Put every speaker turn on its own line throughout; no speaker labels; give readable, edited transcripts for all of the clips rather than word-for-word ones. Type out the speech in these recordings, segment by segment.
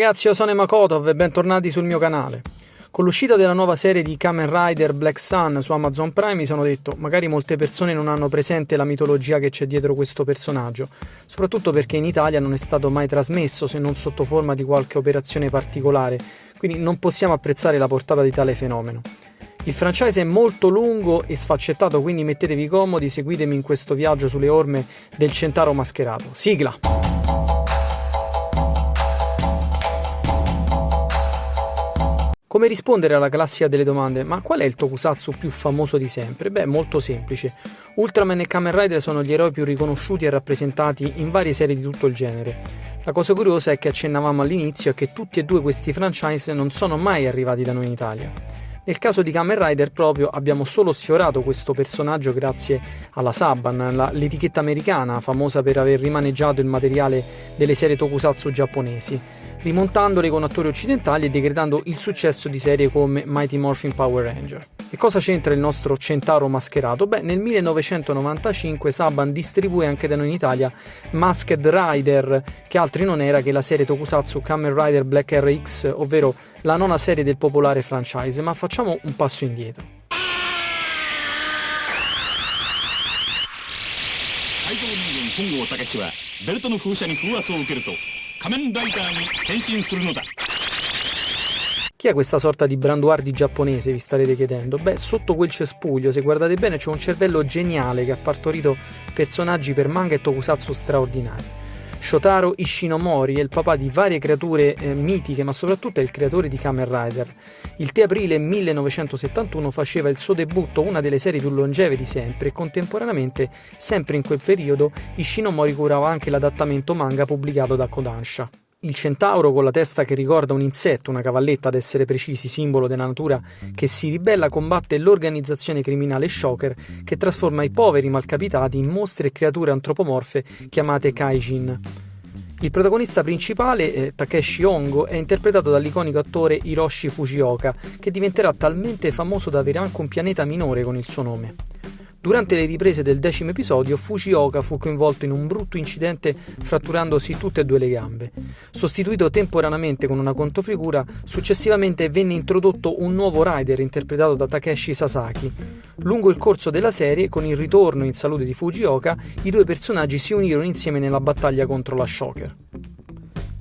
ragazzi, io sono Makotov e bentornati sul mio canale. Con l'uscita della nuova serie di Kamen Rider Black Sun su Amazon Prime mi sono detto, magari molte persone non hanno presente la mitologia che c'è dietro questo personaggio, soprattutto perché in Italia non è stato mai trasmesso se non sotto forma di qualche operazione particolare, quindi non possiamo apprezzare la portata di tale fenomeno. Il franchise è molto lungo e sfaccettato, quindi mettetevi comodi, seguitemi in questo viaggio sulle orme del Centauro mascherato. Sigla! Come rispondere alla classica delle domande, ma qual è il tokusatsu più famoso di sempre? Beh, molto semplice. Ultraman e Kamen Rider sono gli eroi più riconosciuti e rappresentati in varie serie di tutto il genere. La cosa curiosa è che accennavamo all'inizio è che tutti e due questi franchise non sono mai arrivati da noi in Italia. Nel caso di Kamen Rider proprio abbiamo solo sfiorato questo personaggio grazie alla Saban, l'etichetta americana famosa per aver rimaneggiato il materiale delle serie tokusatsu giapponesi, rimontandole con attori occidentali e decretando il successo di serie come Mighty Morphin Power Ranger. E cosa c'entra il nostro Centauro mascherato? Beh, nel 1995 Saban distribuì anche da noi in Italia Masked Rider, che altri non era che la serie tokusatsu Kamen Rider Black RX, ovvero la nona serie del popolare franchise, ma facciamo un passo indietro. Chi è questa sorta di Branduardi giapponese, vi starete chiedendo? Beh, sotto quel cespuglio, se guardate bene, c'è un cervello geniale che ha partorito personaggi per manga e tokusatsu straordinari. Shotaro Ishinomori è il papà di varie creature mitiche, ma soprattutto è il creatore di Kamen Rider. Il 3 aprile 1971 faceva il suo debutto, una delle serie più longeve di sempre, e contemporaneamente, sempre in quel periodo, Ishinomori curava anche l'adattamento manga pubblicato da Kodansha. Il centauro, con la testa che ricorda un insetto, una cavalletta ad essere precisi, simbolo della natura che si ribella, combatte l'organizzazione criminale Shocker che trasforma i poveri malcapitati in mostri e creature antropomorfe chiamate Kaijin. Il protagonista principale, Takeshi Hongo, è interpretato dall'iconico attore Hiroshi Fujioka, che diventerà talmente famoso da avere anche un pianeta minore con il suo nome. Durante le riprese del 10° episodio, Fujioka fu coinvolto in un brutto incidente fratturandosi tutte e due le gambe. Sostituito temporaneamente con una controfigura, successivamente venne introdotto un nuovo rider interpretato da Takeshi Sasaki. Lungo il corso della serie, con il ritorno in salute di Fujioka, i due personaggi si unirono insieme nella battaglia contro la Shocker.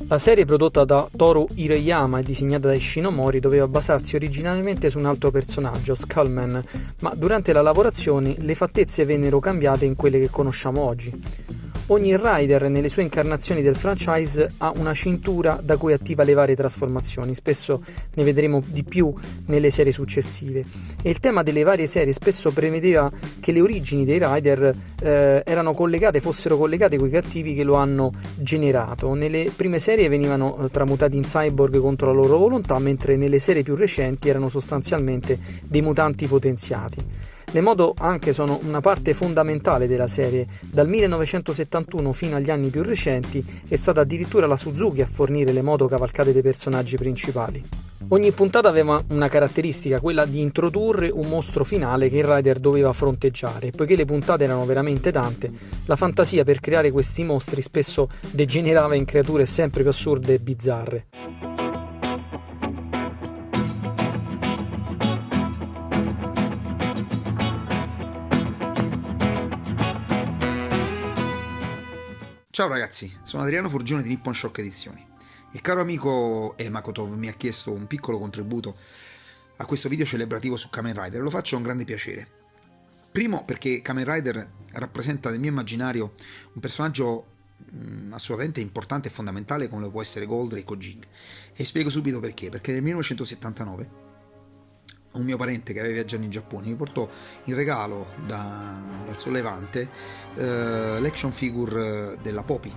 La serie, prodotta da Toru Hirayama e disegnata da Ishinomori, doveva basarsi originariamente su un altro personaggio, Skullman, ma durante la lavorazione le fattezze vennero cambiate in quelle che conosciamo oggi. Ogni rider nelle sue incarnazioni del franchise ha una cintura da cui attiva le varie trasformazioni, spesso ne vedremo di più nelle serie successive, e il tema delle varie serie spesso prevedeva che le origini dei rider fossero collegate coi cattivi che lo hanno generato. Nelle prime serie venivano tramutati in cyborg contro la loro volontà, mentre nelle serie più recenti erano sostanzialmente dei mutanti potenziati. Le moto anche sono una parte fondamentale della serie. Dal 1971 fino agli anni più recenti è stata addirittura la Suzuki a fornire le moto cavalcate dei personaggi principali. Ogni puntata aveva una caratteristica, quella di introdurre un mostro finale che il rider doveva fronteggiare. Poiché le puntate erano veramente tante, la fantasia per creare questi mostri spesso degenerava in creature sempre più assurde e bizzarre.
Ciao ragazzi, sono Adriano Forgione di Nippon Shock Edizioni. Il caro amico Makotov mi ha chiesto un piccolo contributo a questo video celebrativo su Kamen Rider e lo faccio con grande piacere. Primo perché Kamen Rider rappresenta nel mio immaginario un personaggio assolutamente importante e fondamentale come lo può essere Goldrake o Jing. E spiego subito perché. Perché nel 1979 un mio parente che aveva viaggiato in Giappone mi portò in regalo dal sollevante l'action figure della Poppy.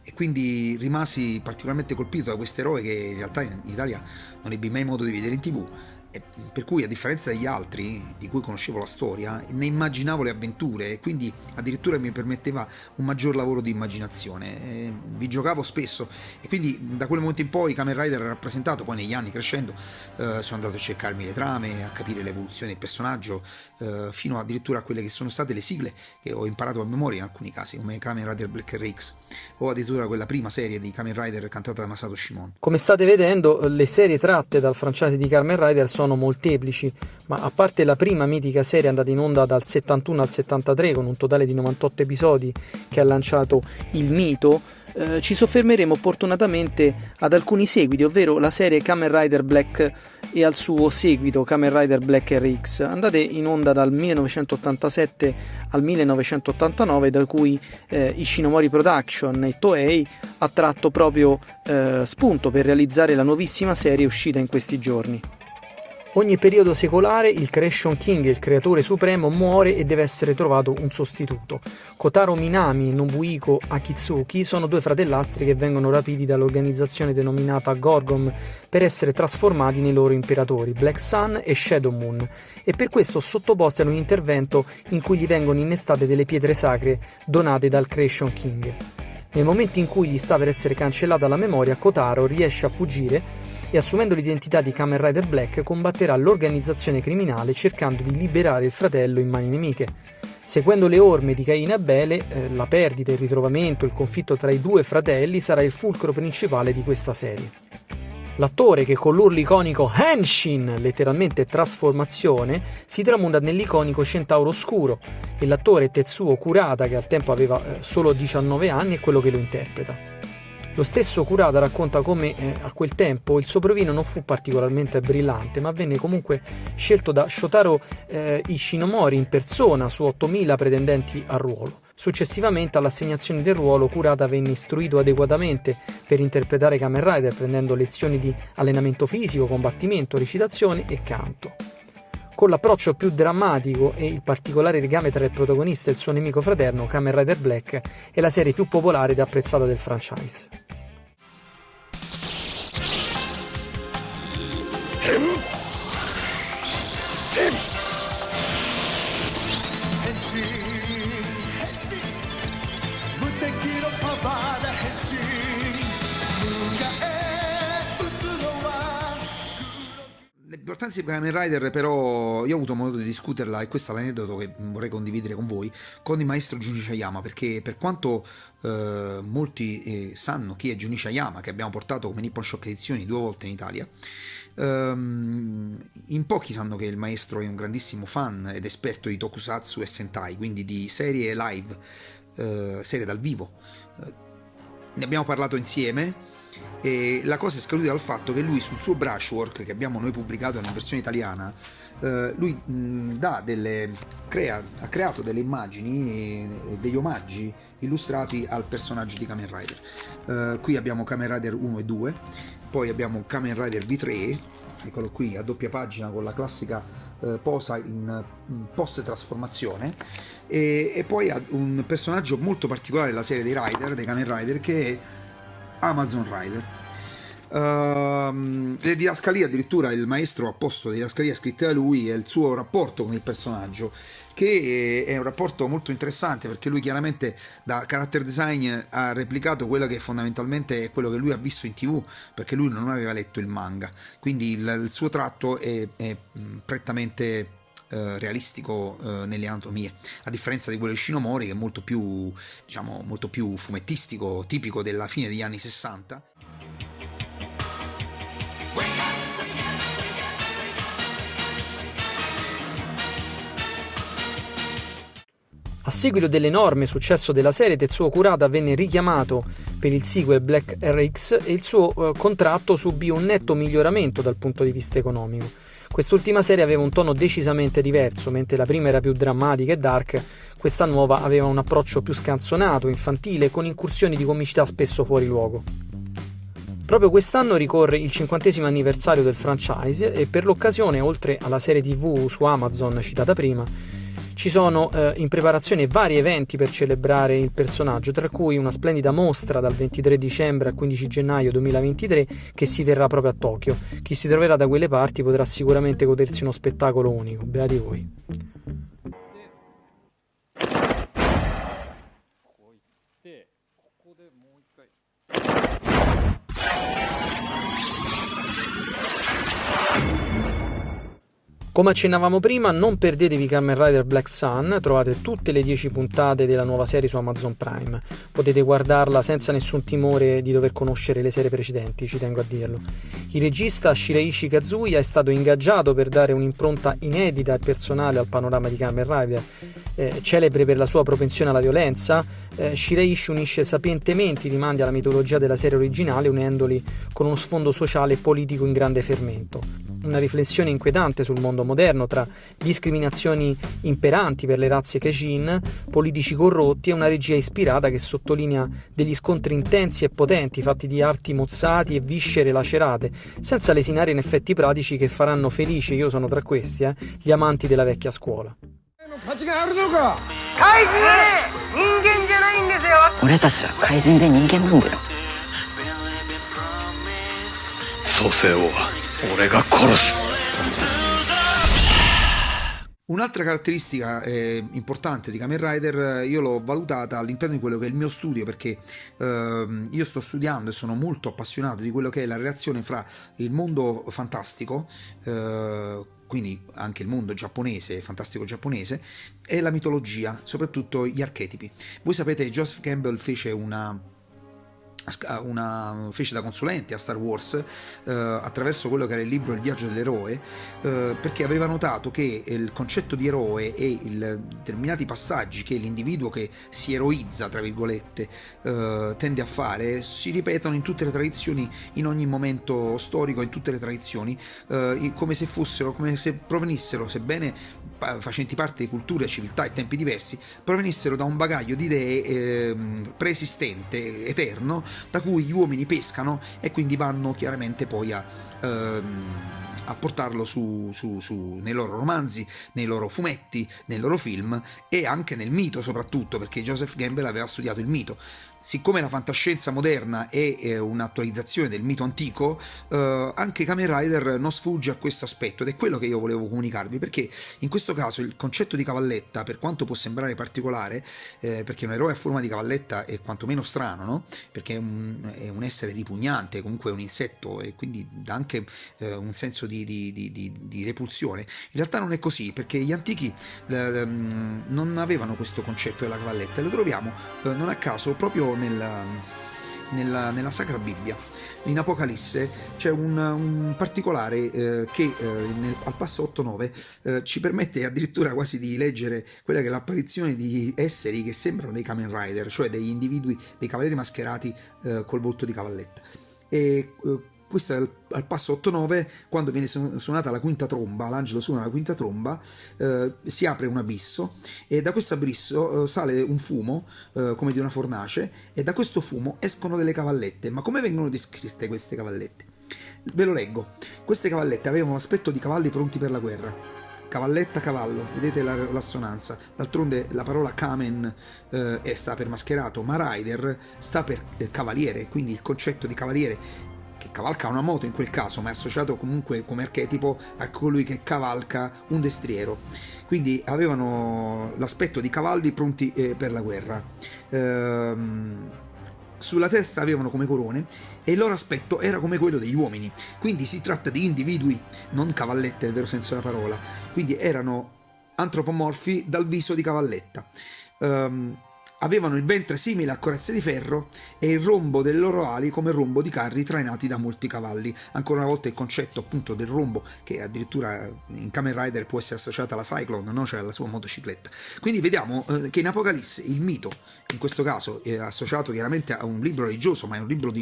E quindi rimasi particolarmente colpito da questo eroe che in realtà in Italia non ebbi mai modo di vedere in TV. E per cui, a differenza degli altri di cui conoscevo la storia, ne immaginavo le avventure e quindi addirittura mi permetteva un maggior lavoro di immaginazione. Vi giocavo spesso e quindi da quel momento in poi Kamen Rider ha rappresentato, poi negli anni crescendo sono andato a cercarmi le trame, a capire l'evoluzione del personaggio, fino addirittura a quelle che sono state le sigle che ho imparato a memoria in alcuni casi, come Kamen Rider Black RX o addirittura quella prima serie di Kamen Rider cantata da Masato Shimon.
Come state vedendo, le serie tratte dal franchise di Kamen Rider sono molteplici, ma a parte la prima mitica serie andata in onda dal 71 al 73 con un totale di 98 episodi che ha lanciato il mito, ci soffermeremo opportunamente ad alcuni seguiti, ovvero la serie Kamen Rider Black e al suo seguito Kamen Rider Black RX, andate in onda dal 1987 al 1989, da cui Ishinomori Production e Toei ha tratto proprio spunto per realizzare la nuovissima serie uscita in questi giorni. Ogni periodo secolare il Creation King, il creatore supremo, muore e deve essere trovato un sostituto. Kotaro Minami e Nobuhiko Akitsuki sono due fratellastri che vengono rapiti dall'organizzazione denominata Gorgon per essere trasformati nei loro imperatori, Black Sun e Shadow Moon, e per questo sottoposti ad un intervento in cui gli vengono innestate delle pietre sacre donate dal Creation King. Nel momento in cui gli sta per essere cancellata la memoria, Kotaro riesce a fuggire e, assumendo l'identità di Kamen Rider Black, combatterà l'organizzazione criminale cercando di liberare il fratello in mani nemiche. Seguendo le orme di Caino e Abele, la perdita, il ritrovamento, il conflitto tra i due fratelli sarà il fulcro principale di questa serie. L'attore che con l'urlo iconico Henshin, letteralmente trasformazione, si tramuta nell'iconico Centauro Oscuro, e l'attore Tetsuo Kurata, che al tempo aveva solo 19 anni, è quello che lo interpreta. Lo stesso Kurata racconta come a quel tempo il suo provino non fu particolarmente brillante, ma venne comunque scelto da Shotaro Ishinomori in persona su 8.000 pretendenti al ruolo. Successivamente all'assegnazione del ruolo, Kurata venne istruito adeguatamente per interpretare Kamen Rider, prendendo lezioni di allenamento fisico, combattimento, recitazione e canto. Con l'approccio più drammatico e il particolare legame tra il protagonista e il suo nemico fraterno, Kamen Rider Black è la serie più popolare ed apprezzata del franchise.
L'importanza di Kamen Rider, però, io ho avuto modo di discuterla, e questo è l'aneddoto che vorrei condividere con voi, con il maestro Junichi Hayama, perché per quanto molti sanno chi è Junichi Hayama, che abbiamo portato come Nippon Shock Edizioni 2 volte in Italia, in pochi sanno che il maestro è un grandissimo fan ed esperto di tokusatsu e sentai, quindi di serie live, serie dal vivo. Ne abbiamo parlato insieme. E la cosa è scaturita dal fatto che lui, sul suo brushwork che abbiamo noi pubblicato in versione italiana, lui ha creato delle immagini e degli omaggi illustrati al personaggio di Kamen Rider. Qui abbiamo Kamen Rider 1 e 2, poi abbiamo Kamen Rider V3, eccolo qui a doppia pagina con la classica posa in post trasformazione, e poi ha un personaggio molto particolare della serie dei Kamen Rider, che è Amazon Rider. Le didascalie, addirittura il maestro ha posto didascalie scritte da lui, e il suo rapporto con il personaggio, che è un rapporto molto interessante, perché lui chiaramente da character design ha replicato quello che fondamentalmente è quello che lui ha visto in TV, perché lui non aveva letto il manga, quindi il suo tratto è prettamente realistico nelle anatomie, a differenza di quello di Shinomori, che è molto più, diciamo, molto più fumettistico, tipico della fine degli anni 60.
A seguito dell'enorme successo della serie, Tetsuo Kurata venne richiamato per il sequel Black RX e il suo contratto subì un netto miglioramento dal punto di vista economico. Quest'ultima serie aveva un tono decisamente diverso, mentre la prima era più drammatica e dark, questa nuova aveva un approccio più scanzonato, infantile, con incursioni di comicità spesso fuori luogo. Proprio quest'anno ricorre il 50° anniversario del franchise, e per l'occasione, oltre alla serie TV su Amazon citata prima, Ci sono in preparazione vari eventi per celebrare il personaggio, tra cui una splendida mostra dal 23 dicembre al 15 gennaio 2023 che si terrà proprio a Tokyo. Chi si troverà da quelle parti potrà sicuramente godersi uno spettacolo unico. Beati voi. Come accennavamo prima, non perdetevi Kamen Rider Black Sun, trovate tutte le 10 puntate della nuova serie su Amazon Prime. Potete guardarla senza nessun timore di dover conoscere le serie precedenti, ci tengo a dirlo. Il regista Shiraishi Kazuya è stato ingaggiato per dare un'impronta inedita e personale al panorama di Kamen Rider. Celebre per la sua propensione alla violenza, Shiraishi unisce sapientemente i rimandi alla mitologia della serie originale, unendoli con uno sfondo sociale e politico in grande fermento. Una riflessione inquietante sul mondo moderno, tra discriminazioni imperanti per le razze Kejin, politici corrotti e una regia ispirata che sottolinea degli scontri intensi e potenti fatti di arti mozzati e viscere lacerate, senza lesinare in effetti pratici che faranno felici, io sono tra questi, gli amanti della vecchia scuola.
俺たちは怪人で人間なんだよ。
蘇生を俺が殺す。
Un'altra caratteristica importante di Kamen Rider io l'ho valutata all'interno di quello che è il mio studio, perché io sto studiando e sono molto appassionato di quello che è la relazione fra il mondo fantastico, quindi anche il mondo giapponese, fantastico giapponese, e la mitologia, soprattutto gli archetipi. Voi sapete che Joseph Campbell fece fece da consulente a Star Wars attraverso quello che era il libro Il viaggio dell'eroe, perché aveva notato che il concetto di eroe e determinati passaggi che l'individuo che si eroizza, tra virgolette, tende a fare, si ripetono in tutte le tradizioni, in ogni momento storico, in tutte le tradizioni, come se provenissero, sebbene facenti parte di culture, civiltà e tempi diversi, provenissero da un bagaglio di idee preesistente, eterno, da cui gli uomini pescano e quindi vanno chiaramente poi a portarlo nei loro romanzi, nei loro fumetti, nei loro film e anche nel mito, soprattutto perché Joseph Campbell aveva studiato il mito. Siccome la fantascienza moderna è un'attualizzazione del mito antico, anche Kamen Rider non sfugge a questo aspetto, ed è quello che io volevo comunicarvi, perché in questo caso il concetto di cavalletta, per quanto può sembrare particolare, perché un eroe a forma di cavalletta è quantomeno strano, no? Perché è un essere ripugnante, comunque è un insetto, e quindi dà anche un senso di repulsione. In realtà non è così, perché gli antichi non avevano questo concetto della cavalletta, e lo troviamo non a caso proprio nella Sacra Bibbia. In Apocalisse c'è un particolare che al passo 8-9 ci permette addirittura quasi di leggere quella che è l'apparizione di esseri che sembrano dei Kamen Rider, cioè degli individui, dei cavalieri mascherati col volto di cavalletta. E questo è al passo 8-9, quando viene suonata la quinta tromba, l'angelo suona la quinta tromba, si apre un abisso, e da questo abisso sale un fumo come di una fornace, e da questo fumo escono delle cavallette. Ma come vengono descritte queste cavallette? Ve lo leggo. Queste cavallette avevano l'aspetto di cavalli pronti per la guerra. Cavalletta, cavallo, vedete l'assonanza. D'altronde la parola Kamen sta per mascherato, ma Rider sta per cavaliere, quindi il concetto di cavaliere che cavalca una moto in quel caso, ma è associato comunque come archetipo a colui che cavalca un destriero. Quindi avevano l'aspetto di cavalli pronti per la guerra. Sulla testa avevano come corone, e il loro aspetto era come quello degli uomini. Quindi si tratta di individui, non cavallette nel vero senso della parola. Quindi erano antropomorfi dal viso di cavalletta. Avevano il ventre simile a corazze di ferro e il rombo delle loro ali come il rombo di carri trainati da molti cavalli. Ancora una volta il concetto appunto del rombo, che addirittura in Kamen Rider può essere associato alla Cyclone, no? Cioè alla sua motocicletta. Quindi vediamo che in Apocalisse il mito, in questo caso è associato chiaramente a un libro religioso, ma è un libro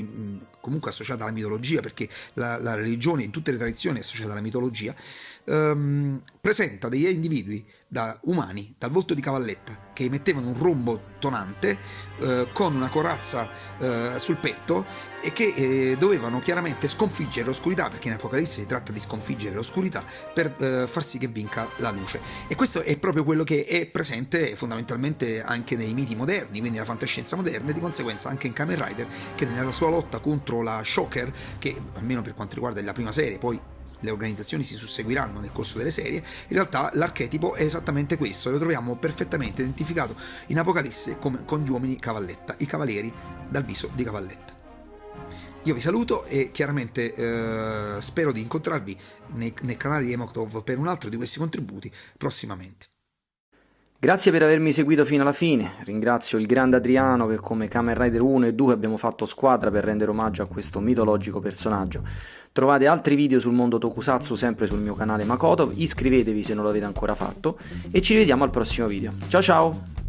comunque associato alla mitologia, perché la religione in tutte le tradizioni è associata alla mitologia, presenta degli individui da umani, dal volto di cavalletta, che emettevano un rombo tonante con una corazza sul petto e che dovevano chiaramente sconfiggere l'oscurità, perché in Apocalisse si tratta di sconfiggere l'oscurità per far sì che vinca la luce. E questo è proprio quello che è presente fondamentalmente anche nei miti moderni, quindi nella fantascienza moderna, e di conseguenza anche in Kamen Rider, che nella sua lotta contro la Shocker, che almeno per quanto riguarda la prima serie, poi le organizzazioni si susseguiranno nel corso delle serie, in realtà l'archetipo è esattamente questo, lo troviamo perfettamente identificato in Apocalisse come con gli uomini cavalletta, i cavalieri dal viso di cavalletta. Io vi saluto e chiaramente spero di incontrarvi nel canale di Emoctov per un altro di questi contributi prossimamente.
Grazie per avermi seguito fino alla fine, ringrazio il grande Adriano che come Kamen Rider 1 e 2 abbiamo fatto squadra per rendere omaggio a questo mitologico personaggio. Trovate altri video sul mondo Tokusatsu sempre sul mio canale Makotov, iscrivetevi se non l'avete ancora fatto e ci vediamo al prossimo video. Ciao ciao!